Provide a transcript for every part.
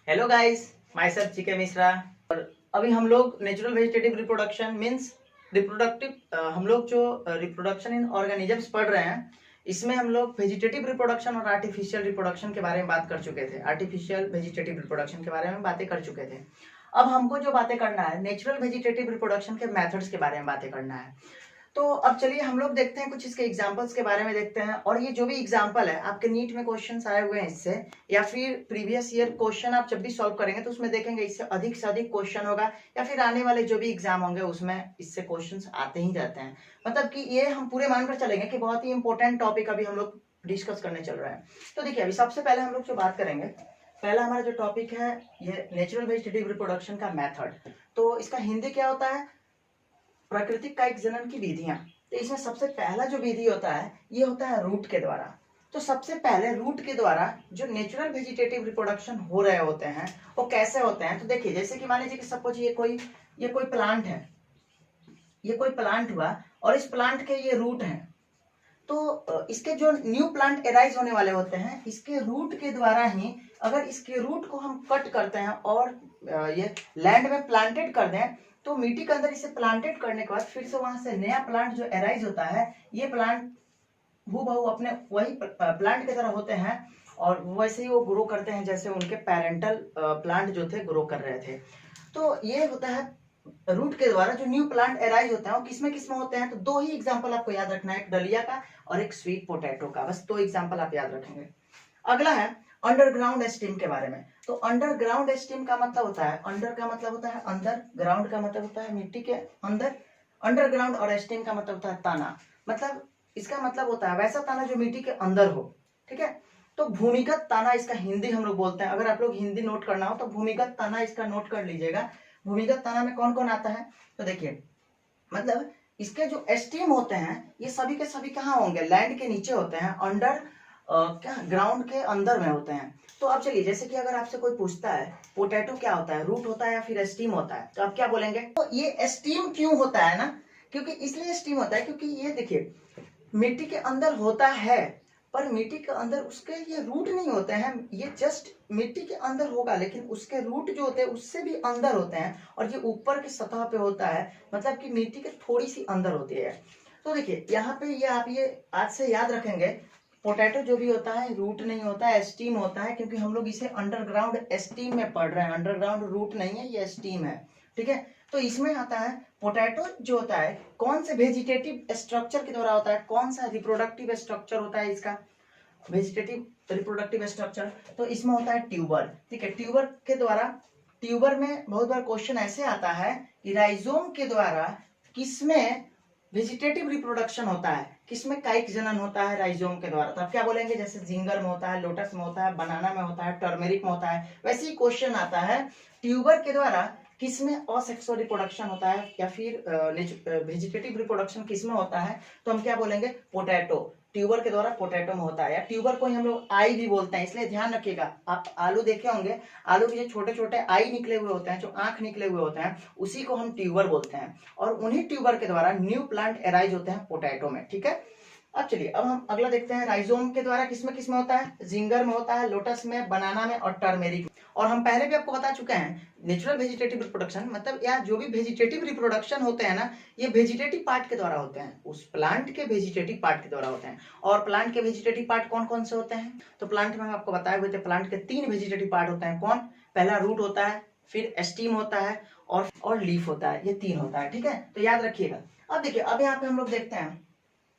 Hello guys, myself C K Mishra. और अभी हम लोग natural vegetative reproduction means reproductive हम लोग जो रिप्रोडक्शन इन ऑर्गेनिजम्स पढ़ रहे हैं, इसमें हम लोग वेजिटेटिव रिप्रोडक्शन और आर्टिफिशियल रिप्रोडक्शन के बारे में बात कर चुके थे। आर्टिफिशियल वेजिटेटिव रिप्रोडक्शन के बारे में बातें कर चुके थे। अब हमको जो बातें करना है नेचुरल वेजिटेटिव रिप्रोडक्शन के मेथड्स के बारे में बातें करना है। तो अब चलिए हम लोग देखते हैं, कुछ इसके एग्जांपल्स के बारे में देखते हैं। और ये जो भी एग्जांपल है आपके नीट में क्वेश्चंस आए हुए हैं इससे, या फिर प्रीवियस ईयर क्वेश्चन आप जब भी सॉल्व करेंगे तो उसमें देखेंगे इससे अधिक से अधिक क्वेश्चन होगा, या फिर आने वाले जो भी एग्जाम होंगे उसमें इससे क्वेश्चंस आते ही रहते हैं। मतलब कि ये हम पूरे मानकर चलेंगे कि बहुत ही इंपॉर्टेंट टॉपिक अभी हम लोग डिस्कस करने चल रहे हैं। तो देखिए अभी सबसे पहले हम लोग जो बात करेंगे, पहला हमारा जो टॉपिक है ये नेचुरल वेजिटेटिव रिप्रोडक्शन का मेथड। तो इसका हिंदी क्या होता है? प्राकृतिक कायिक जनन की विधियां। तो इसमें सबसे पहला जो विधि होता है ये होता है रूट के द्वारा। तो सबसे पहले रूट के द्वारा जो नेचुरल वेजिटेटिव रिप्रोडक्शन हो रहे होते हैं वो कैसे होते हैं? तो देखिए जैसे कि मान लीजिए कि सपोज ये कोई प्लांट है, ये कोई प्लांट हुआ और इस प्लांट के ये रूट हैं। तो इसके जो न्यू प्लांट एराइज होने वाले होते हैं इसके रूट के द्वारा ही, अगर इसके रूट को हम कट करते हैं और ये लैंड में प्लांटेड कर दें, तो मिट्टी के अंदर इसे प्लांटेड करने के बाद फिर से वहां से नया प्लांट जो एराइज होता है, ये प्लांट हूबहू अपने वही प्लांट की तरह होते हैं और वैसे ही वो ग्रो करते हैं जैसे उनके पेरेंटल प्लांट जो थे ग्रो कर रहे थे। तो ये होता है रूट के द्वारा जो न्यू प्लांट एराइज होते हैं। और किसमें किसमें होते हैं? तो दो ही एग्जांपल आपको याद रखना है, एक डलिया का और एक स्वीट पोटैटो का। बस दो एग्जांपल आप याद रखेंगे। अगला है अंडरग्राउंड स्टीम के बारे में। तो अंडरग्राउंड स्टीम का मतलब होता है, अंडर का मतलब होता है अंदर, ग्राउंड का मतलब होता है मिट्टी के अंदर, अंडरग्राउंड, और स्टीम का मतलब होता है तना। मतलब इसका मतलब होता है वैसा ताना जो मिट्टी के अंदर हो। ठीक है, तो भूमिगत ताना इसका हिंदी हम लोग बोलते हैं। अगर आप लोग हिंदी नोट करना हो तो भूमिगत ताना इसका नोट कर लीजिएगा। भूमिगत ताना में कौन कौन आता है? तो देखिए मतलब इसके जो स्टीम होते हैं ये सभी के सभी कहाँ होंगे? लैंड के नीचे होते हैं, अंडर क्या ग्राउंड के अंदर में होते हैं। तो अब चलिए जैसे कि अगर आपसे कोई पूछता है पोटैटो क्या होता है, रूट होता है या फिर स्टीम होता है, तो आप क्या बोलेंगे? तो ये स्टीम क्यों होता है ना, क्योंकि इसलिए स्टीम होता है क्योंकि ये देखिए मिट्टी के अंदर होता है, पर मिट्टी के अंदर उसके ये रूट नहीं होते हैं। ये जस्ट मिट्टी के अंदर होगा लेकिन उसके रूट जो होते हैं उससे भी अंदर होते हैं, और ये ऊपर की सतह पे होता है, मतलब कि मिट्टी के थोड़ी सी अंदर होती है। तो देखिए यहाँ पे ये आप ये आज से याद रखेंगे, पोटैटो जो भी होता है रूट नहीं होता है, स्टीम होता है, क्योंकि हम लोग इसे अंडरग्राउंड स्टीम में पढ़ रहे हैं। अंडरग्राउंड रूट नहीं है, ये स्टीम है। ठीक है, तो इसमें आता है पोटैटो जो होता है कौन से वेजिटेटिव स्ट्रक्चर के द्वारा होता है, कौन सा रिप्रोडक्टिव स्ट्रक्चर होता है इसका, वेजिटेटिव रिप्रोडक्टिव स्ट्रक्चर। तो इसमें होता है ट्यूबर। ठीक है, ट्यूबर के द्वारा, ट्यूबर में बहुत बार क्वेश्चन ऐसे आता है कि राइजोम के द्वारा किसमें वेजिटेटिव रिप्रोडक्शन होता है, किसमें कायिक जनन होता है राइजोम के द्वारा। तो आप क्या बोलेंगे? जैसे जिंगर में होता है, लोटस में होता है, बनाना में होता है, टर्मेरिक में होता है। वैसे ही क्वेश्चन आता है ट्यूबर के द्वारा किसमें असेक्सुअल रिप्रोडक्शन होता है, या फिर वेजिटेटिव रिप्रोडक्शन किसमें होता है, तो हम क्या बोलेंगे? पोटैटो। ट्यूबर के द्वारा पोटैटो में होता है, या ट्यूबर को ही हम लोग आई भी बोलते हैं, इसलिए ध्यान रखिएगा। आप आलू देखे होंगे, आलू के जो छोटे छोटे आई निकले हुए होते हैं, जो आंख निकले हुए होते हैं, उसी को हम ट्यूबर बोलते हैं। और उन्हीं ट्यूबर के द्वारा न्यू प्लांट एराइज होते हैं पोटैटो में। ठीक है, अब चलिए अब हम अगला देखते हैं, राइजोम के द्वारा किसमें किसमें होता है? जिंगर में होता है, लोटस में, बनाना में और टर्मेरिक में। और हम पहले भी आपको बता चुके हैं नेचुरल वेजिटेटिव रिप्रोडक्शन मतलब या जो भी वेजिटेटिव रिप्रोडक्शन होते हैं ना, ये वेजिटेटिव पार्ट के द्वारा होते हैं, उस प्लांट के वेजिटेटिव पार्ट के द्वारा होते हैं। और प्लांट के वेजिटेटिव पार्ट कौन कौन से होते हैं? तो प्लांट में हम आपको बताए हुए थे, प्लांट के 3 वेजिटेटिव पार्ट होते हैं। कौन? पहला रूट होता है, फिर स्टीम होता है और लीफ होता है, ये 3 होता है। ठीक है, तो याद रखिएगा। अब देखिए अब यहाँ पे हम लोग देखते हैं,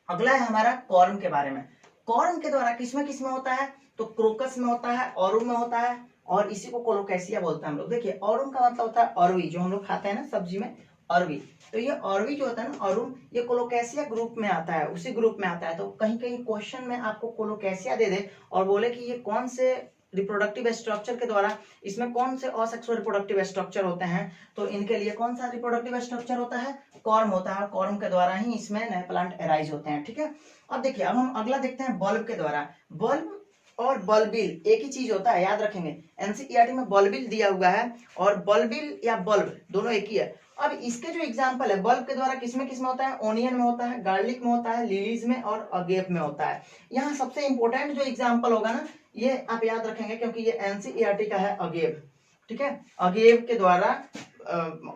अगला है हमारा कॉर्म के बारे में। कॉर्म के द्वारा किसमें किसमें होता है? तो क्रोकस में होता है, ऑरुम में होता है, और इसी को कोलोकैसिया बोलते हैं हम लोग। देखिए ऑरुम का मतलब होता है अरवी, जो हम लोग खाते हैं ना सब्जी में, अरवी। तो ये अरवी जो होता है ना अरुम, ये कोलोकैसिया ग्रुप में आता है, उसी ग्रुप में आता है। तो कहीं कहीं क्वेश्चन में आपको कोलोकैसिया दे दे और बोले कि ये कौन से रिप्रोडक्टिव स्ट्रक्चर के द्वारा, इसमें कौन से असेक्सुअल रिप्रोडक्टिव स्ट्रक्चर होते हैं, तो इनके लिए कौन सा रिप्रोडक्टिव स्ट्रक्चर होता है? कॉर्म होता है। कॉर्म के द्वारा ही इसमें नए प्लांट एराइज होते हैं। ठीक है, अब देखिए अब हम अगला देखते हैं बल्ब के द्वारा। बल्ब और बल्बिल एक ही चीज होता है, याद रखेंगे। एनसीईआरटी में बल्बिल दिया हुआ है और बल्बिल या बल्ब दोनों एक ही है। अब इसके जो एग्जांपल है बल्ब के द्वारा किसमें किसमें होता है? ओनियन में होता है, गार्लिक में होता है, लिलीज में और अगेप में होता है। यहाँ सबसे इंपॉर्टेंट जो एग्जांपल होगा ना, ये आप याद रखेंगे क्योंकि ये एनसीईआरटी का है, अगेप। ठीक है। अगेव के द्वारा,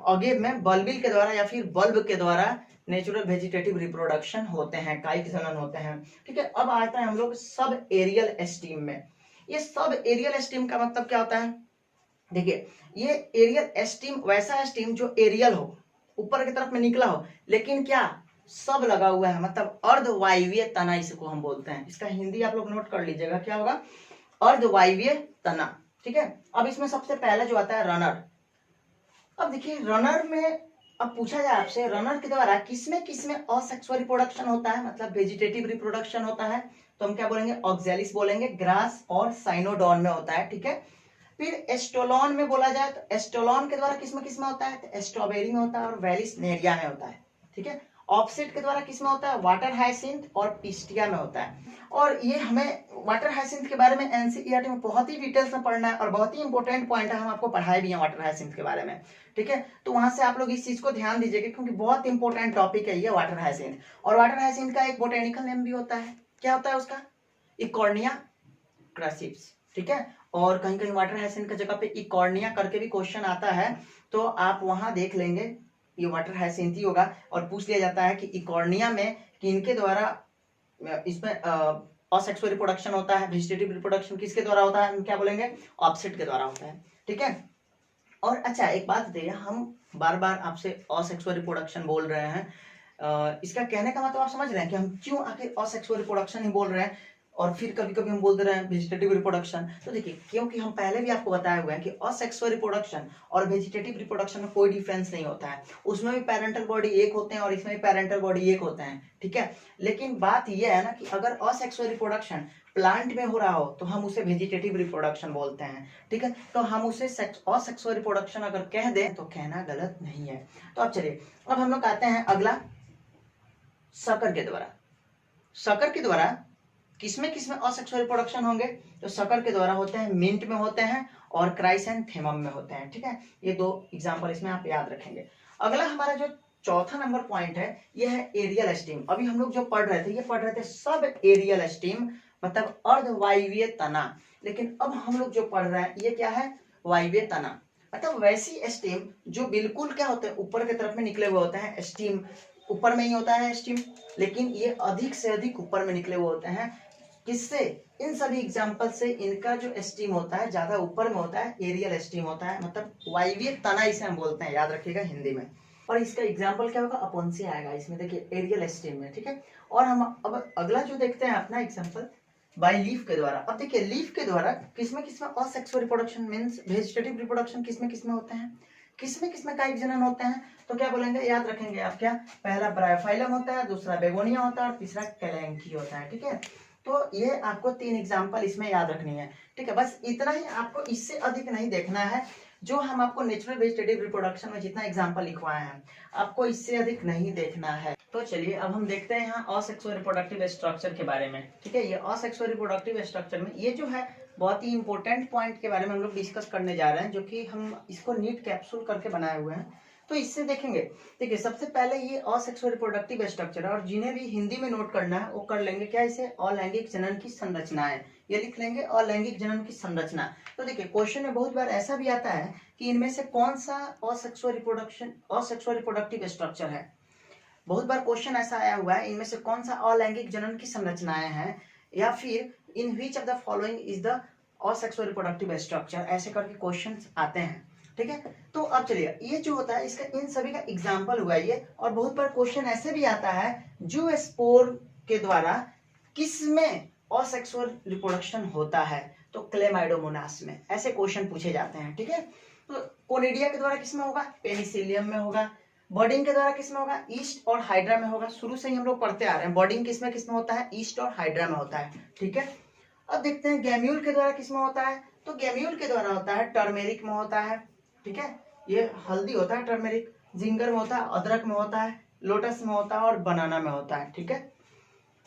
अगेव में बल्बिल के द्वारा या फिर बल्ब के द्वारा नेचुरल वेजिटेटिव रिप्रोडक्शन होते हैं, कायिक जनन होते हैं। ठीक है, अब आता है हम लोग सब एरियल एस्टीम में। ये सब एरियल एस्टीम का मतलब क्या होता है? देखिए, ये एरियल एस्टीम वैसा एस्टीम जो एरियल हो, ऊपर की तरफ में निकला हो, लेकिन क्या सब लगा हुआ है, मतलब अर्धवायवीय तना इसको हम बोलते हैं। इसका हिंदी आप लोग नोट कर लीजिएगा, क्या होगा? अर्धवायवीय तना। ठीक है, अब इसमें सबसे पहले जो आता है रनर। अब देखिए रनर में, अब पूछा जाए आपसे रनर के द्वारा किसमें किसमें असेक्सुअल रिप्रोडक्शन होता है, मतलब वेजिटेटिव रिप्रोडक्शन होता है, तो हम क्या बोलेंगे? ऑक्जेलिस बोलेंगे, ग्रास और साइनोडॉन में होता है। ठीक है, फिर एस्टोलॉन में बोला जाए तो एस्टोलॉन के द्वारा किसमें किसमें होता है? तो स्ट्रॉबेरी में होता है और वेलिसनेरिया में होता है। ठीक है, ऑफसेट के द्वारा किसमें होता है? वाटर हाइसिंथ और पिस्टिया में होता है। और ये हमें वाटर हाइसिंथ के बारे में एनसीईआरटी में बहुत ही डिटेल्स में पढ़ना है और बहुत ही इंपॉर्टेंट पॉइंट है, हम आपको पढ़ाए भी हैं वाटर हाइसिंथ के बारे में। ठीक है, तो वहां से आप लोग इस चीज को ध्यान दीजिएगा क्योंकि बहुत इंपॉर्टेंट टॉपिक है ये वाटर हाइसिंथ। और वाटर हाइसिंथ का एक बोटेनिकल नेम भी होता है, क्या होता है उसका? इकॉर्निया क्रसिप्स। ठीक है, और कहीं कहीं वाटर हाइसिंथ की जगह पे इकॉर्निया करके भी क्वेश्चन आता है, तो आप वहां देख लेंगे ये वाटर हाइसिंथ ही होगा। और पूछ लिया जाता है कि इकॉर्निया में किनके द्वारा इसमें असेक्सुअल रिप्रोडक्शन होता है, वेजिटेटिव रिप्रोडक्शन किसके द्वारा होता है? हम क्या बोलेंगे? ऑफसेट के द्वारा होता है। ठीक है, और अच्छा एक बात बताइए, हम बार बार आपसे असेक्सुअल रिप्रोडक्शन बोल रहे हैं, इसका कहने का मतलब आप समझ रहे हैं कि हम क्यों आखिर असेक्सुअल रिप्रोडक्शन ही बोल रहे हैं और फिर कभी कभी हम बोल दे रहे हैं वेजिटेटिव रिप्रोडक्शन? तो देखिए, क्योंकि हम पहले भी आपको बताए हुए हैं कि असेक्सुअल रिप्रोडक्शन और वेजिटेटिव रिप्रोडक्शन में कोई डिफरेंस नहीं होता है। उसमें भी पेरेंटल बॉडी एक होते हैं और इसमें भी पेरेंटल बॉडी एक होते हैं। ठीक है, लेकिन बात यह है ना कि अगर असेक्सुअल रिप्रोडक्शन प्लांट में हो रहा हो तो हम उसे वेजिटेटिव रिप्रोडक्शन बोलते हैं। ठीक है, तो हम उसे असेक्सुअल रिप्रोडक्शन अगर कह दें तो कहना गलत नहीं है। तो अब चलिए, अब हम लोग आते हैं अगला, शकर के द्वारा। शकर के द्वारा किसमें किसमें असेक्सुअल रिप्रोडक्शन होंगे? तो शकर के द्वारा होते हैं मिंट में होते हैं और क्राइसैंथेमम में होते हैं। ठीक है, ये दो एग्जांपल इसमें आप याद रखेंगे। अगला हमारा जो चौथा नंबर पॉइंट है ये है एरियल एस्टीम। अभी हम लोग जो पढ़ रहे थे ये पढ़ रहे थे सब एरियल एस्टीम, मतलब अर्धवायवीय तना। लेकिन अब हम लोग जो पढ़ रहे हैं ये क्या है? वायवीय तना, मतलब वैसी एस्टीम जो बिल्कुल क्या होते हैं? ऊपर की तरफ में निकले हुए होते हैं। एस्टीम ऊपर में ही होता है एस्टीम, लेकिन ये अधिक से अधिक ऊपर में निकले हुए होते हैं। किससे? इन सभी एग्जाम्पल से इनका जो एस्टीम होता है ज्यादा ऊपर में होता है, एरियल एस्टीम होता है, मतलब वायवीय तना इसे हम बोलते हैं, याद रखिएगा हिंदी में। और इसका एग्जाम्पल क्या होगा? अपन से आएगा इसमें, देखिए एरियल एस्टीम में। ठीक है, और हम अब अगला जो देखते हैं अपना एग्जाम्पल बाय लीफ के द्वारा। अब देखिए लीफ के द्वारा किसमें किसमें asexual reproduction means vegetative reproduction किसमें किसमें होते हैं, किसमें किसमें कायिक जनन होते हैं? तो क्या बोलेंगे? याद रखेंगे आप, क्या? पहला ब्रायोफाइलम होता है, दूसरा बेगोनिया होता है और तीसरा कैलेंकी होता है। ठीक है, तो ये आपको 3 एग्जाम्पल इसमें याद रखनी है। ठीक है, बस इतना ही, आपको इससे अधिक नहीं देखना है। जो हम आपको नेचुरल वेजिटेटिव रिप्रोडक्शन में जितना एग्जाम्पल लिखवाए हैं आपको इससे अधिक नहीं देखना है। तो चलिए अब हम देखते हैं यहाँ असेक्सुअल रिप्रोडक्टिव स्ट्रक्चर के बारे में। ठीक है, ये असेक्सुअल रिप्रोडक्टिव स्ट्रक्चर में ये जो है बहुत ही इंपॉर्टेंट पॉइंट के बारे में हम लोग डिस्कस करने जा रहे हैं, जो कि हम इसको नीट कैप्सूल करके बनाए हुए हैं। तो इससे देखेंगे, देखिए सबसे पहले ये असेक्सुअल रिप्रोडक्टिव स्ट्रक्चर है और जिन्हें भी हिंदी में नोट करना है वो कर लेंगे, क्या? इसे अलैंगिक जनन की संरचना है, ये लिख लेंगे अलैंगिक जनन की संरचना। तो देखिए क्वेश्चन में बहुत बार ऐसा भी आता है कि इनमें से कौन सा असेक्सुअल रिप्रोडक्टिव स्ट्रक्चर है। बहुत बार क्वेश्चन ऐसा आया हुआ है, इनमें से कौन सा अलैंगिक जनन की संरचनाएं हैं, या फिर in which of the following is the asexual reproductive structure, ऐसे करके क्वेश्चंस आते हैं। ठीक है, तो अब चलिए ये जो होता है इसका इन सभी का एग्जाम्पल हुआ ये। और बहुत बार क्वेश्चन ऐसे भी आता है जो स्पोर के द्वारा किसमें असेक्सुअल रिप्रोडक्शन होता है, तो क्लेमाइडोमोनास में, ऐसे क्वेश्चन पूछे जाते हैं। ठीक है, तो कोनिडिया के द्वारा किसमें होगा? पेनिसिलियम में होगा। बॉडिंग के द्वारा किसमें होगा? ईस्ट और हाइड्रा में होगा। शुरू से ही हम लोग पढ़ते आ रहे हैं बॉडिंग किसमें किसमें होता है? ईस्ट और हाइड्रा में होता है। ठीक है, अब देखते हैं गैम्यूल के द्वारा किसमें होता है? तो गैम्यूल के द्वारा होता है टर्मेरिक में होता है। ठीक है, ये हल्दी होता है टर्मेरिक, जिंगर में होता है, अदरक में होता है, लोटस में होता है और बनाना में होता है। ठीक है,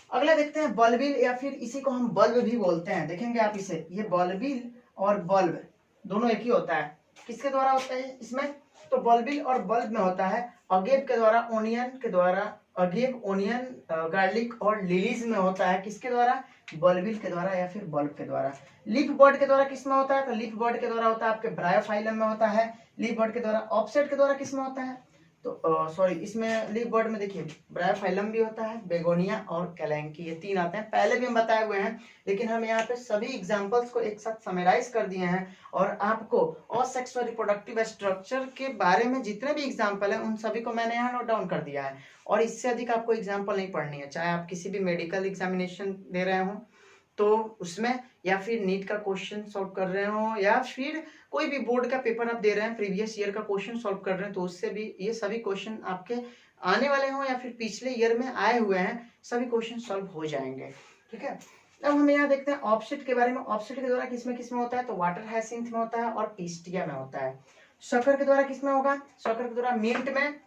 अगला देखते हैं बल्बिल, या फिर इसी को हम बल्ब भी बोलते हैं। देखेंगे आप इसे, ये बल्बिल और बल्ब दोनों एक ही होता है। किसके द्वारा होता है इसमें? तो बल्बिल और बल्ब में होता है अगेव के द्वारा, ओनियन के द्वारा गिव ओनियन, गार्लिक और लिलीज में होता है किसके द्वारा? बल्बिल के द्वारा या फिर बल्ब के द्वारा। लीफ बर्ड के द्वारा किस में होता है? तो लीफ बर्ड के द्वारा होता है आपके ब्रायोफाइलम में होता है। लीफ बर्ड के द्वारा ऑफसेट के द्वारा किस में होता है? तो सॉरी, इसमें लीफ बर्ड में देखिए ब्रायोफाइलम भी होता है, बेगोनिया और कैलेंकी, ये 3 आते हैं। पहले भी हम बताए हुए हैं, लेकिन हम यहाँ पे सभी एग्जांपल्स को एक साथ समराइज कर दिए हैं और आपको असेक्सुअल रिप्रोडक्टिव स्ट्रक्चर के बारे में जितने भी एग्जाम्पल है उन सभी को मैंने यहाँ नोट डाउन कर दिया है। और इससे अधिक आपको एग्जाम्पल नहीं पढ़नी है, चाहे आप किसी भी मेडिकल एग्जामिनेशन दे रहे हो तो उसमें, या फिर नीट का क्वेश्चन सॉल्व कर रहे हो, या फिर कोई भी बोर्ड का पेपर आप दे रहे हैं, प्रीवियस ईयर का क्वेश्चन सॉल्व कर रहे हैं, तो उससे भी ये सभी क्वेश्चन आपके आने वाले हो या फिर पिछले ईयर में आए हुए हैं, सभी क्वेश्चन सॉल्व हो जाएंगे। ठीक है, अब हम यहाँ देखते हैं ऑफसेट के बारे में। ऑफसेट के द्वारा किसमें होता है? तो वाटर हाइसिंथ में होता है और पिस्टिया में होता है। शक्कर के द्वारा किसमें होगा? शक्कर के द्वारा मिंट में,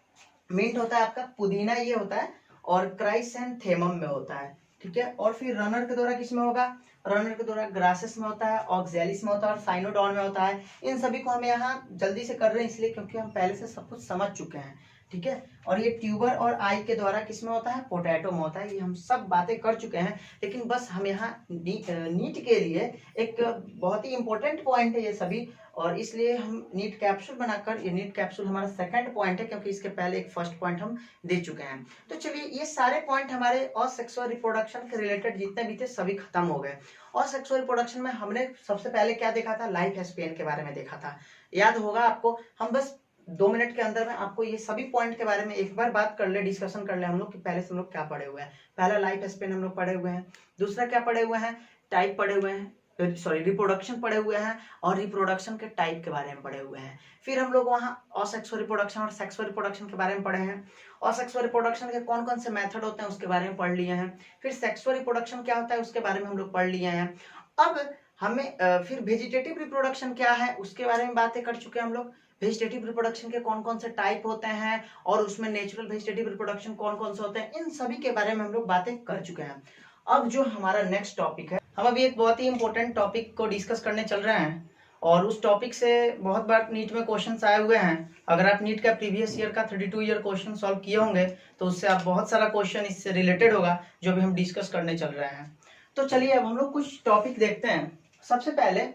मिंट होता है आपका पुदीना, ये होता है, और क्राइसैंथेमम में होता है। ठीक है, और फिर रनर के द्वारा किसमें होगा? रनर के द्वारा ग्रासेस में होता है, ऑक्जेलिस में होता है और साइनोडॉन में होता है। इन सभी को हम यहाँ जल्दी से कर रहे हैं इसलिए क्योंकि हम पहले से सब कुछ समझ चुके हैं। ठीक है, और ये ट्यूबर और आई के द्वारा किसमें होता है? पोटैटो में होता है। ये हम सब बातें कर चुके हैं, लेकिन बस हम यहाँ नीट के लिए एक बहुत ही इंपॉर्टेंट पॉइंट है ये सभी, और इसलिए हम नीट कैप्सूल बनाकर, ये नीट कैप्सूल हमारा सेकंड पॉइंट है क्योंकि इसके पहले एक फर्स्ट पॉइंट हम दे चुके हैं। तो चलिए, ये सारे पॉइंट हमारे असेक्सुअल रिप्रोडक्शन के रिलेटेड जितने भी थे सभी खत्म हो गए। असेक्सुअल रिप्रोडक्शन में हमने सबसे पहले क्या देखा था? लाइफ स्पेन के बारे में देखा था, याद होगा आपको। हम बस 2 मिनट के अंदर में आपको ये सभी पॉइंट के बारे में एक बार बात कर ले, डिस्कशन कर ले हम लोग कि पहले से हम लोग क्या पढ़े हुए हैं। पहला लाइफ स्पेन हम लोग पढ़े हुए हैं, दूसरा क्या पढ़े हुए हैं? टाइप पढ़े हुए हैं, सॉरी रिप्रोडक्शन पढ़े हुए हैं, और रिप्रोडक्शन के टाइप के बारे में पढ़े हुए हैं। फिर हम लोग वहाँ असेक्सुअल रिप्रोडक्शन और सेक्सुअल रिप्रोडक्शन के बारे में पढ़े हैं। असेक्सुअल रिप्रोडक्शन के कौन कौन से मेथड होते हैं उसके बारे में पढ़ लिए हैं। फिर सेक्सुअल रिप्रोडक्शन क्या होता है उसके बारे में हम लोग पढ़ लिए हैं। अब हमें फिर वेजिटेटिव रिप्रोडक्शन क्या है उसके बारे में बातें कर चुके हैं हम लोग। वेजिटेटिव रिप्रोडक्शन के कौन कौन से टाइप होते हैं और उसमें नेचुरल वेजिटेटिव रिप्रोडक्शन कौन कौन से होते हैं, इन सभी के बारे में हम लोग बातें कर चुके हैं। अब जो हमारा नेक्स्ट टॉपिक है, हम अभी एक बहुत ही इंपॉर्टेंट टॉपिक को डिस्कस करने चल रहे हैं, और उस टॉपिक से बहुत बार नीट में क्वेश्चंस आए हुए हैं। अगर आप नीट का प्रीवियस ईयर का 32 ईयर क्वेश्चन सॉल्व किए होंगे तो उससे आप बहुत सारा क्वेश्चन इससे रिलेटेड होगा जो भी हम डिस्कस करने चल रहे हैं। तो चलिए अब हम लोग कुछ टॉपिक देखते हैं। सबसे पहले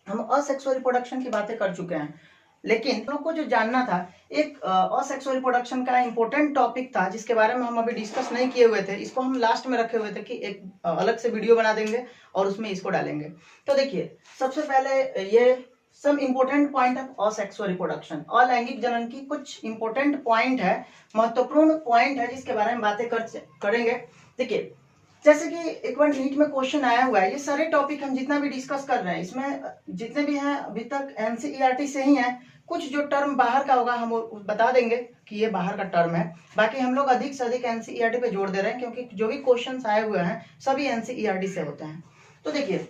हम असेक्सुअल रिप्रोडक्शन की बातें कर चुके हैं, लेकिन हम लोग को जो जानना था, एक असेक्सुअल रिप्रोडक्शन का इंपॉर्टेंट टॉपिक था जिसके बारे में हम अभी डिस्कस नहीं किए हुए थे, इसको हम लास्ट में रखे हुए थे कि एक अलग से वीडियो बना देंगे और उसमें इसको डालेंगे। तो देखिए, सबसे पहले ये some important point of asexual reproduction, अलैंगिक जनन की कुछ इंपॉर्टेंट पॉइंट है, महत्वपूर्ण पॉइंट है जिसके बारे में बातें करेंगे। देखिए, जैसे कि एक बार नीट में क्वेश्चन आया हुआ है, ये सारे टॉपिक हम जितना भी डिस्कस कर रहे हैं इसमें जितने भी हैं अभी तक एनसीईआरटी से ही हैं। कुछ जो टर्म बाहर का होगा हम बता देंगे कि ये बाहर का टर्म है, बाकी हम लोग अधिक से अधिक एनसीईआरटी पे जोड़ दे रहे हैं क्योंकि जो भी क्वेश्चंस आए हुए हैं सभी एनसीईआरटी से होते हैं। तो देखिए,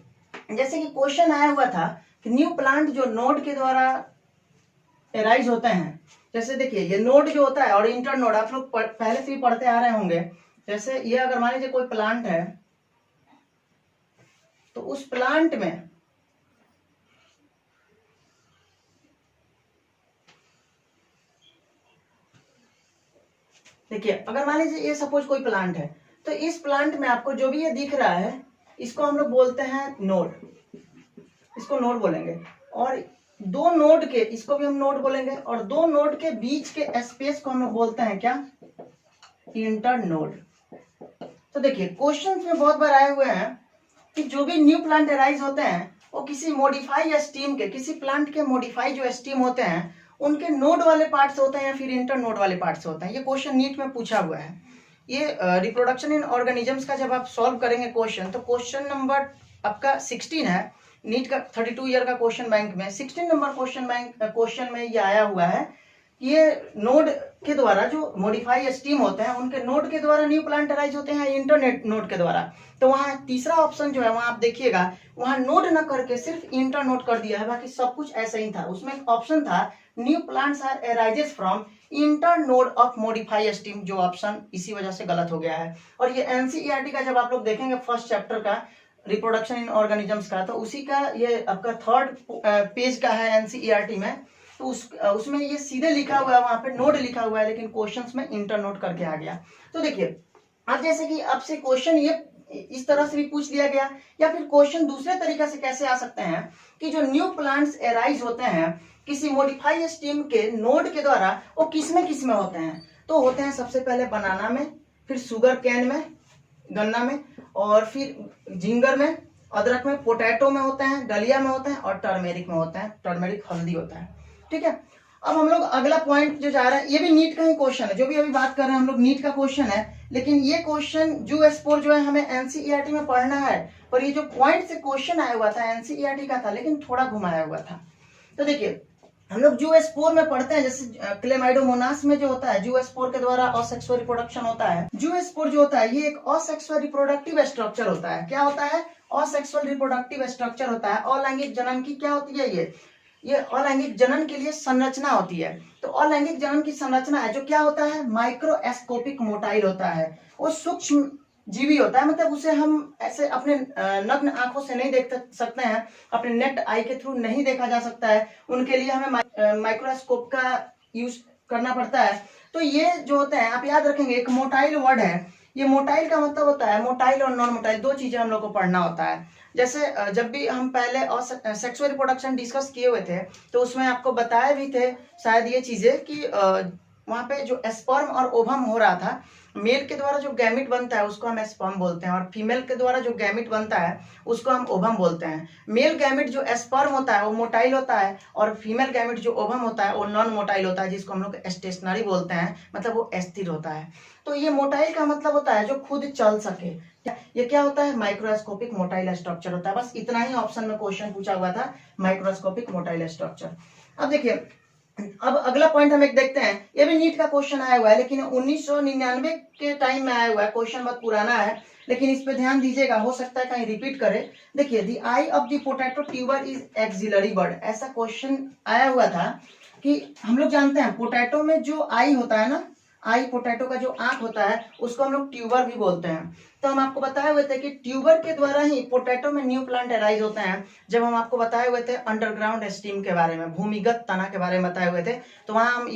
जैसे कि क्वेश्चन आया हुआ था कि न्यू प्लांट जो नोड के द्वारा एराइज होते हैं, जैसे देखिए ये नोड जो होता है और इंटर नोड आप लोग पहले से ही पढ़ते आ रहे होंगे। जैसे ये अगर मान लीजिए कोई प्लांट है तो उस प्लांट में देखिए, अगर मान लीजिए ये सपोज कोई प्लांट है तो इस प्लांट में आपको जो भी ये दिख रहा है इसको हम लोग बोलते हैं नोड, इसको नोड बोलेंगे। और 2 नोड के, इसको भी हम नोड बोलेंगे, और 2 नोड के बीच के स्पेस को हम लोग बोलते हैं क्या? Inter node. तो देखिए, क्वेश्चंस में बहुत बार आए हुए हैं कि जो भी न्यू प्लांट एराइज होते हैं वो किसी मॉडिफाई स्टीम के, किसी प्लांट के मॉडिफाई जो स्टीम होते हैं उनके नोड वाले पार्ट से होते हैं या फिर इंटर नोड वाले पार्ट से होते हैं। ये क्वेश्चन नीट में पूछा हुआ है। ये रिप्रोडक्शन इन ऑर्गेनिजम्स का जब आप सॉल्व करेंगे क्वेश्चन, तो क्वेश्चन नंबर आपका 16 है नीट का 32 ईयर का क्वेश्चन बैंक में। 16 नंबर क्वेश्चन में ये आया हुआ है, ये नोड के द्वारा जो मॉडिफाई स्टीम होते हैं उनके नोड के द्वारा न्यू प्लांट एराइज होते हैं इंटरनेट नोड के द्वारा। तो वहां तीसरा ऑप्शन जो है वहां आप देखिएगा, वहां नोड न करके सिर्फ इंटर नोड कर दिया है, बाकी सब कुछ ऐसा ही था। उसमें एक ऑप्शन था new plants are arises from inter node of modify stem, जो ऑप्शन इसी वजह से गलत हो गया है। और ये एनसीईआरटी का जब आप लोग देखेंगे फर्स्ट चैप्टर का रिप्रोडक्शन इन ऑर्गेनिजम्स का, तो उसी का ये आपका 3rd पेज का है एनसीईआरटी में। तो उसमें ये सीधे लिखा हुआ है, वहां पे नोड लिखा हुआ है, लेकिन क्वेश्चंस में इंटर नोट करके आ गया। तो देखिए अब जैसे कि आपसे क्वेश्चन ये इस तरह से भी पूछ लिया गया, या फिर क्वेश्चन दूसरे तरीके से कैसे आ सकते हैं कि जो न्यू प्लांट्स एराइज होते हैं किसी मॉडिफाई स्टीम के नोड के द्वारा, वो किस में होते हैं? तो होते हैं सबसे पहले बनाना में, फिर शुगर कैन में, गन्ना में, और फिर झिंगर में, अदरक में, पोटैटो में होते हैं, डलिया में होते हैं, और टर्मेरिक में होते हैं। टर्मेरिक हल्दी होता है, ठीक है। अब हम लोग अगला पॉइंट जो जा रहा है, ये भी नीट का ही क्वेश्चन है, जो भी अभी बात कर रहे हैं हम लोग नीट का क्वेश्चन है, लेकिन ये क्वेश्चन जो स्पोर जो है हमें एनसीईआरटी में पढ़ना है, पर ये जो पॉइंट से क्वेश्चन आया हुआ था एनसीईआरटी का था, लेकिन थोड़ा घुमाया हुआ था। तो देखिए हम लोग जूस्पोर में पढ़ते हैं, जैसे क्लेमाइडोमोनास में जो होता है जूस्पोर के द्वारा असेक्सुअल रिप्रोडक्शन होता है। जूस्पोर जो होता है ये एक असेक्सुअल रिप्रोडक्टिव स्ट्रक्चर होता है। क्या होता है? असेक्सुअल रिप्रोडक्टिव स्ट्रक्चर होता है। अलैंगिक जनन की क्या होती है? ये अलैंगिक जनन के लिए संरचना होती है। तो अलैंगिक जनन की संरचना है जो क्या होता है? माइक्रोस्कोपिक मोटाइल होता है। वो सूक्ष्म जीवी होता है, मतलब उसे हम ऐसे अपने नग्न आंखों से नहीं देख सकते हैं, अपने नेट आई के थ्रू नहीं देखा जा सकता है, उनके लिए हमें माइक्रोस्कोप का यूज करना पड़ता है। तो ये जो होते हैं आप याद रखेंगे, एक मोटाइल वर्ड है। ये मोटाइल का मतलब होता है, मोटाइल और नॉन मोटाइल दो चीजें हम लोग को पढ़ना होता है। जैसे जब भी हम पहले सेक्सुअल रिप्रोडक्शन डिस्कस किए हुए थे, तो उसमें आपको बताया भी थे शायद ये चीजें कि वहां पे जो स्पर्म और ओवम हो रहा था, मेल के द्वारा जो गैमिट बनता है उसको हम स्पर्म बोलते हैं, और फीमेल के द्वारा जो गैमिट बनता है उसको हम ओवम बोलते हैं। मेल गैमिट जो स्पर्म होता है वो मोटाइल होता है, और फीमेल गैमिट जो ओवम होता है वो नॉन मोटाइल होता है, जिसको हम लोग स्टेशनरी बोलते हैं, मतलब वो स्थिर होता है। तो ये मोटाइल का मतलब होता है जो खुद चल सके। ये क्या होता है? माइक्रोस्कोपिक मोटाइल स्ट्रक्चर होता है। बस इतना ही ऑप्शन में क्वेश्चन पूछा हुआ था, माइक्रोस्कोपिक मोटाइल स्ट्रक्चर। अब देखिए अब अगला पॉइंट हम एक देखते हैं, ये भी नीट का क्वेश्चन आया हुआ है, लेकिन 1999 के टाइम में आया हुआ है, क्वेश्चन बहुत पुराना है, लेकिन इस पे ध्यान दीजिएगा, हो सकता है कहीं रिपीट करे। देखिए the I of the potato tuber is axillary bud, ऐसा क्वेश्चन आया हुआ था कि हम लोग जानते हैं पोटैटो में जो आई होता है ना, आई पोटैटो का जो आंख होता है उसको हम लोग ट्यूबर भी बोलते हैं। तो हम आपको बताए हुए थे कि ट्यूबर के द्वारा ही पोटैटो में न्यू प्लांट एराइज होते हैं। जब हम आपको बताए हुए थे अंडरग्राउंड स्टीम के बारे में, भूमिगत तना के बारे में बताए हुए थे, तो वहां हम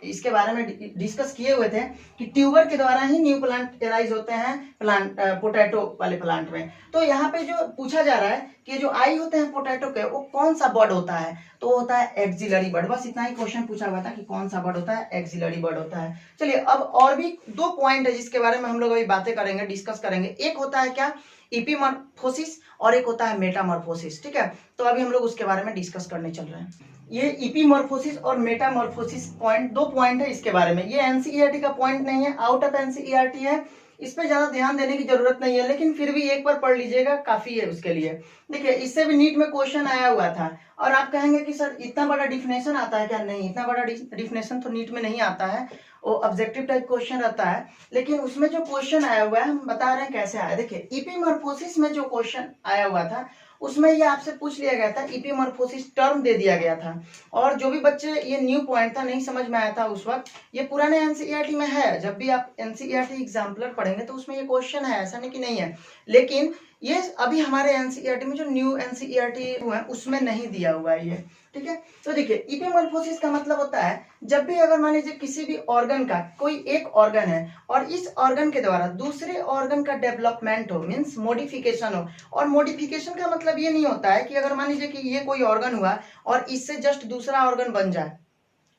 इसके बारे में डिस्कस किए हुए थे कि ट्यूबर के द्वारा ही न्यू प्लांट एराइज होते हैं पोटैटो वाले प्लांट में। तो यहाँ पे जो पूछा जा रहा है कि जो आई होते हैं पोटैटो के, वो कौन सा बर्ड होता है? तो वो होता है एक्सिलरी बर्ड। बस इतना ही क्वेश्चन पूछा हुआ था कि कौन सा बर्ड होता है? एक्सिलरी बर्ड होता है। चलिए अब और भी दो पॉइंट है जिसके बारे में हम लोग अभी बातें करेंगे, डिस्कस करेंगे। एक होता है क्या? इपीमॉर्फोसिस, और एक होता है मेटामॉर्फोसिस, ठीक है। तो अभी हम लोग उसके बारे में डिस्कस करने चल रहे हैं। ये इपीमॉर्फोसिस और मेटामॉर्फोसिस पॉइंट, दो पॉइंट है इसके बारे में। ये एनसीईआरटी का पॉइंट नहीं है, आउट ऑफ एनसीईआरटी है, इस पे ज्यादा ध्यान देने की जरूरत नहीं है, लेकिन फिर भी एक बार पढ़ लीजिएगा, काफी है उसके लिए। देखिए इससे भी नीट में क्वेश्चन आया हुआ था, और आप कहेंगे कि सर इतना बड़ा डिफिनेशन आता है क्या? नहीं, इतना बड़ा डिफिनेशन तो नीट में नहीं आता है, वो ऑब्जेक्टिव टाइप क्वेश्चन रहता है, लेकिन उसमें जो क्वेश्चन आया हुआ है हम बता रहे हैं कैसे आया। देखिए इपीमॉर्फोसिस में जो क्वेश्चन आया हुआ था उसमें ये आपसे पूछ लिया गया था, इपीमॉर्फोसिस टर्म दे दिया गया था, और जो भी बच्चे, ये न्यू पॉइंट था, नहीं समझ में आया था उस वक्त, ये पुराने एनसीईआरटी में है। जब भी आप एनसीईआरटी एग्जाम्पलर पढ़ेंगे तो उसमें ये क्वेश्चन है, ऐसा नहीं कि नहीं है, लेकिन ये अभी हमारे एनसीईआरटी में जो न्यू एनसीईआरटी हुआ है उसमें नहीं दिया हुआ है ये, ठीक है। तो देखिए इपीमॉर्फोसिस का मतलब होता है जब भी अगर मान लीजिए किसी भी ऑर्गन का कोई एक ऑर्गन है और इस ऑर्गन के द्वारा दूसरे ऑर्गन का डेवलपमेंट हो, मींस मॉडिफिकेशन हो। और मॉडिफिकेशन का मतलब ये नहीं होता है कि अगर मान लीजिए कि ये कोई ऑर्गन हुआ और इससे जस्ट दूसरा ऑर्गन बन जाए।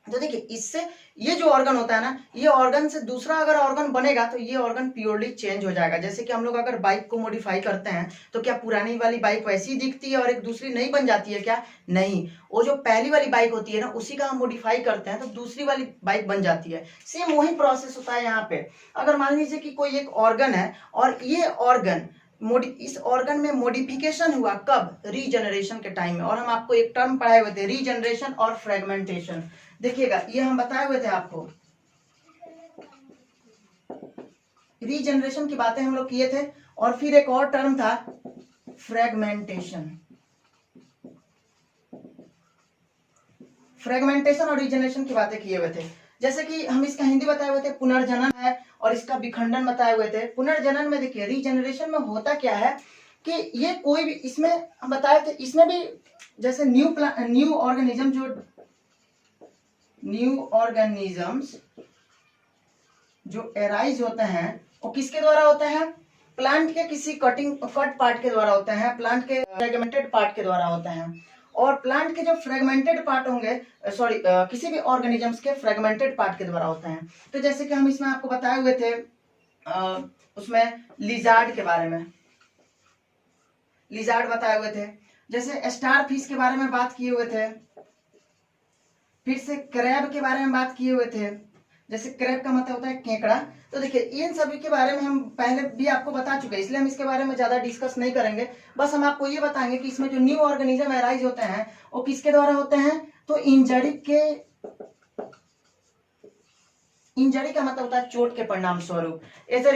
तो देखिए इससे ये जो ऑर्गन होता है ना, ये ऑर्गन से दूसरा अगर ऑर्गन बनेगा तो ये ऑर्गन प्योरली चेंज हो जाएगा। जैसे कि हम लोग अगर बाइक को मॉडिफाई करते हैं तो क्या पुरानी वाली बाइक वैसी दिखती है और एक दूसरी नई बन जाती है क्या? नहीं, वो जो पहली वाली बाइक होती है ना उसी का हम मॉडिफाई करते हैं तो दूसरी वाली बाइक बन जाती है। सेम वही प्रोसेस होता है यहाँ पे। अगर मान लीजिए कि कोई एक ऑर्गन है और ये ऑर्गन इस ऑर्गन में मॉडिफिकेशन हुआ, कब? रीजनरेशन के टाइम में। और हम आपको एक टर्म पढ़ाए हुए थे, रीजनरेशन और फ्रेगमेंटेशन। देखिएगा ये हम बताए हुए थे आपको, रीजनरेशन की बातें हम लोग किए थे, और फिर एक और टर्म था फ्रेगमेंटेशन। फ्रेगमेंटेशन और रीजनरेशन की बातें किए हुए थे। जैसे कि हम इसका हिंदी बताए हुए थे, पुनर्जनन है, और इसका विखंडन बताए हुए थे। पुनर्जनन में देखिए रीजनरेशन में होता क्या है कि ये कोई भी, इसमें हम बताए थे, इसमें भी जैसे न्यू ऑर्गेनिज्म जो न्यू ऑर्गेनिजम्स जो एराइज होते हैं वो किसके द्वारा होते हैं? प्लांट के किसी कट पार्ट के द्वारा होते हैं, प्लांट के फ्रेगमेंटेड पार्ट के द्वारा होते हैं। और प्लांट के जो फ्रेगमेंटेड पार्ट होंगे, किसी भी ऑर्गेनिजम्स के फ्रेगमेंटेड पार्ट के द्वारा होते हैं। तो जैसे कि हम इसमें आपको बताए हुए थे उसमें लिजार्ड के बारे में, लिजार्ड बताए हुए थे, जैसे स्टार फिश के बारे में बात किए हुए थे, फिर से क्रैब के बारे में बात किए हुए थे। जैसे क्रैब का मतलब होता है केकड़ा। तो देखिए इन सभी के बारे में हम पहले भी आपको बता चुके हैं, इसलिए हम इसके बारे में ज्यादा डिस्कस नहीं करेंगे। बस हम आपको ये बताएंगे कि इसमें जो न्यू ऑर्गेनिज्म एराइज होते हैं वो किसके द्वारा होते हैं? तो इंजरी का मतलब होता है चोट के परिणाम स्वरूप, as a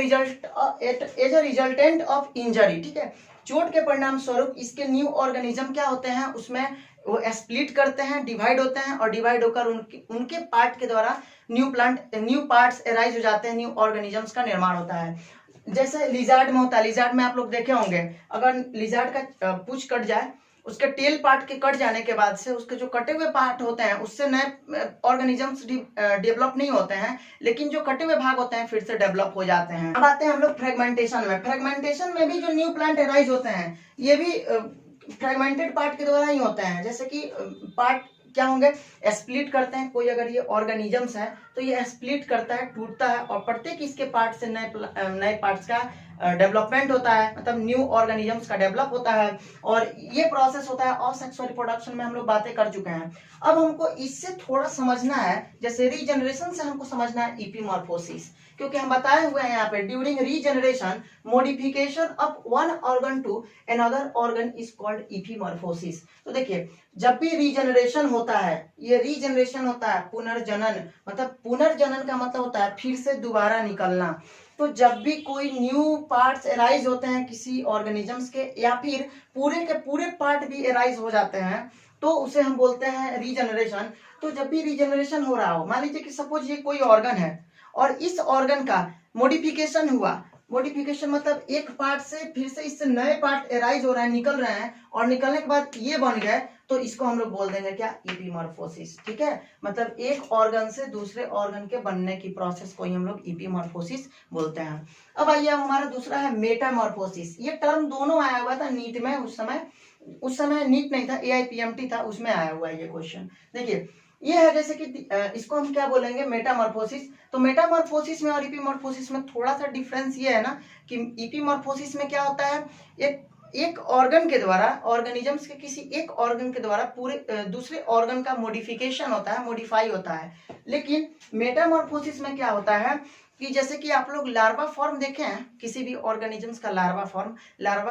resultant of injury. ठीक है, चोट के परिणाम स्वरूप इसके न्यू ऑर्गेनिज्म क्या होते हैं, उसमें वो स्प्लिट करते हैं, डिवाइड होते हैं, और डिवाइड होकर उनके पार्ट के द्वारा न्यू पार्ट्स एराइज हो जाते हैं, न्यू ऑर्गेनिजम्स का निर्माण होता है। जैसे लिजार्ड में होता है, लिजार्ड में आप लोग देखे होंगे, अगर लिजार्ड का पूंछ कट जाए, उसके टेल पार्ट के कट जाने के बाद से उसके जो कटे हुए पार्ट होते हैं उससे नए ऑर्गेनिजम्स डेवलप नहीं होते हैं, लेकिन जो कटे हुए भाग होते हैं फिर से डेवलप हो जाते हैं। अब आते हैं हम लोग फ्रेगमेंटेशन में। फ्रेगमेंटेशन में भी जो न्यू प्लांट एराइज होते हैं ये भी फ्रेगमेंटेड पार्ट के द्वारा ही होते हैं। जैसे कि पार्ट क्या होंगे, स्प्लिट करते हैं, कोई अगर ये ऑर्गेनिजम्स है तो ये स्प्लिट करता है, टूटता है, और प्रत्येक इसके पार्ट से नए पार्ट्स का डेवलपमेंट होता है, मतलब न्यू ऑर्गेनिजम्स का डेवलप होता है। और ये प्रोसेस होता है असेक्सुअल रिप्रोडक्शन में, हम लोग बातें कर चुके हैं। अब हमको इससे थोड़ा समझना है, जैसे रीजनरेशन से हमको समझना है इपीमॉर्फोसिस, क्योंकि हम बताए हुए हैं यहाँ पे during regeneration modification of one organ to another organ is called epimorphosis. तो देखिए जब भी रीजनरेशन होता है, ये रीजनरेशन होता है पुनर्जनन, मतलब पुनर्जनन का मतलब होता है फिर से दोबारा निकलना। तो जब भी कोई न्यू पार्ट्स एराइज होते हैं किसी ऑर्गेनिजम्स के, या फिर पूरे के पूरे पार्ट भी एराइज हो जाते हैं, तो उसे हम बोलते हैं रीजनरेशन। तो जब भी रीजनरेशन हो रहा हो, मान लीजिए कि सपोज ये कोई ऑर्गन है और इस ऑर्गन का मॉडिफिकेशन हुआ, मॉडिफिकेशन मतलब एक पार्ट से फिर से इससे नए पार्ट एराइज हो रहे हैं, निकल रहे हैं, और निकलने के बाद ये बन गए, तो इसको हम लोग बोल देंगे क्या, इपीमॉर्फोसिस। ठीक है, मतलब एक ऑर्गन से दूसरे ऑर्गन के बनने की प्रोसेस को ही हम लोग इपीमॉर्फोसिस बोलते हैं। अब आइए हमारा दूसरा है मेटामॉर्फोसिस। ये टर्म दोनों आया हुआ था नीट में, उस समय नीट नहीं था, AIPMT था, उसमें आया हुआ है ये क्वेश्चन। देखिए ये है जैसे कि इसको हम क्या बोलेंगे, मेटामॉर्फोसिस। तो मेटामॉर्फोसिस में और इपीमॉर्फोसिस में थोड़ा सा डिफरेंस ये है ना कि इपीमॉर्फोसिस में क्या होता है, एक ऑर्गन के द्वारा, ऑर्गेनिजम्स के किसी एक ऑर्गन के द्वारा पूरे दूसरे ऑर्गन का मॉडिफिकेशन होता है, मॉडिफाई होता है। लेकिन मेटामॉर्फोसिस में क्या होता है कि जैसे कि आप लोग लार्वा फॉर्म देखे हैं किसी भी ऑर्गेनिजम्स का, लार्वा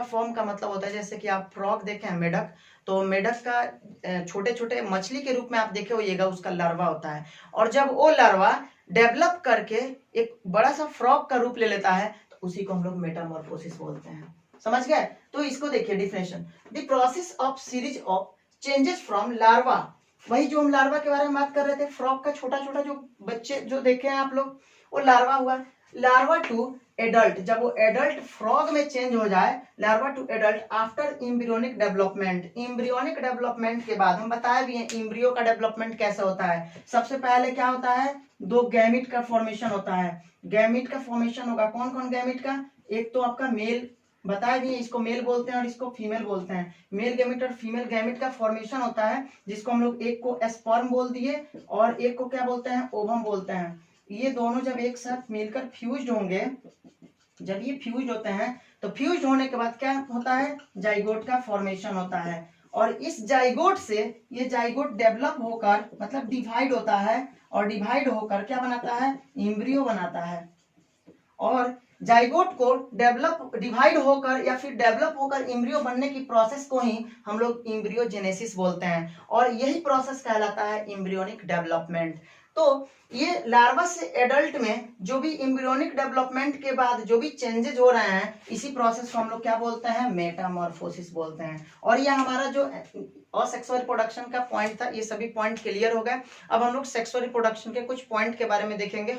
फॉर्म का मतलब होता है, जैसे कि आप फ्रॉग देखे हैं, मेढक, तो मेढक का छोटे छोटे मछली के रूप में आप देखे होइएगा, उसका लार्वा होता है। और जब वो लार्वा डेवलप करके एक बड़ा सा फ्रॉग का रूप ले लेता है, तो उसी को हम लोग मेटामॉर्फोसिस बोलते हैं। समझ गए? तो इसको देखिए definition, the process of series of changes from larva, वही जो हम लार्वा के बारे में बात कर रहे थे, फ्रॉग का छोटा छोटा जो बच्चे जो देखे हैं आप लोग, वो लार्वा हुआ। लार्वा टू एडल्ट, जब वो एडल्ट फ्रॉग में चेंज हो जाए, larva to adult after embryonic development, embryonic development के बाद हम बताए भी हैं एम्ब्रियो का डेवलपमेंट कैसे होता है। सबसे पहले क्या होता है, दो गैमिट का फॉर्मेशन होता है। गैमिट का फॉर्मेशन होगा, कौन कौन गैमिट का, एक तो आपका मेल, बताया भी है, इसको मेल बोलते हैं और इसको फीमेल बोलते हैं। मेल गैमिट और फीमेल गैमिट का फॉर्मेशन होता है, जिसको हम लोग एक को स्पर्म बोल दिए और एक को क्या बोलते हैं, ओवम बोलते हैं। ये दोनों जब एक साथ मिलकर फ्यूज्ड होंगे, जब ये फ्यूज्ड होते हैं, तो फ्यूज्ड होने के बाद क्या होता है, जाइगोट का फॉर्मेशन होता है। और इस जाइगोट से ये जाइगोट डेवलप होकर मतलब डिवाइड होता है, और डिवाइड होकर क्या बनाता है, एम्ब्रियो बनाता है। और जाइगोट को डिवाइड होकर या फिर डेवलप होकर एम्ब्रियो बनने की प्रोसेस को ही हम लोग एम्ब्रियोजेनेसिस बोलते हैं, और यही प्रोसेस कहलाता है एम्ब्रियोनिक डेवलपमेंट। तो ये लार्वा से एडल्ट में जो भी एम्ब्रियोनिक डेवलपमेंट के बाद जो भी चेंजेस हो रहे हैं, इसी प्रोसेस को हम लोग क्या बोलते हैं, मेटामॉर्फोसिस बोलते हैं। और ये हमारा जो असेक्सुअल रिप्रोडक्शन का पॉइंट था, ये सभी पॉइंट क्लियर हो गए। अब हम लोग सेक्सुअल रिप्रोडक्शन के कुछ पॉइंट के बारे में देखेंगे।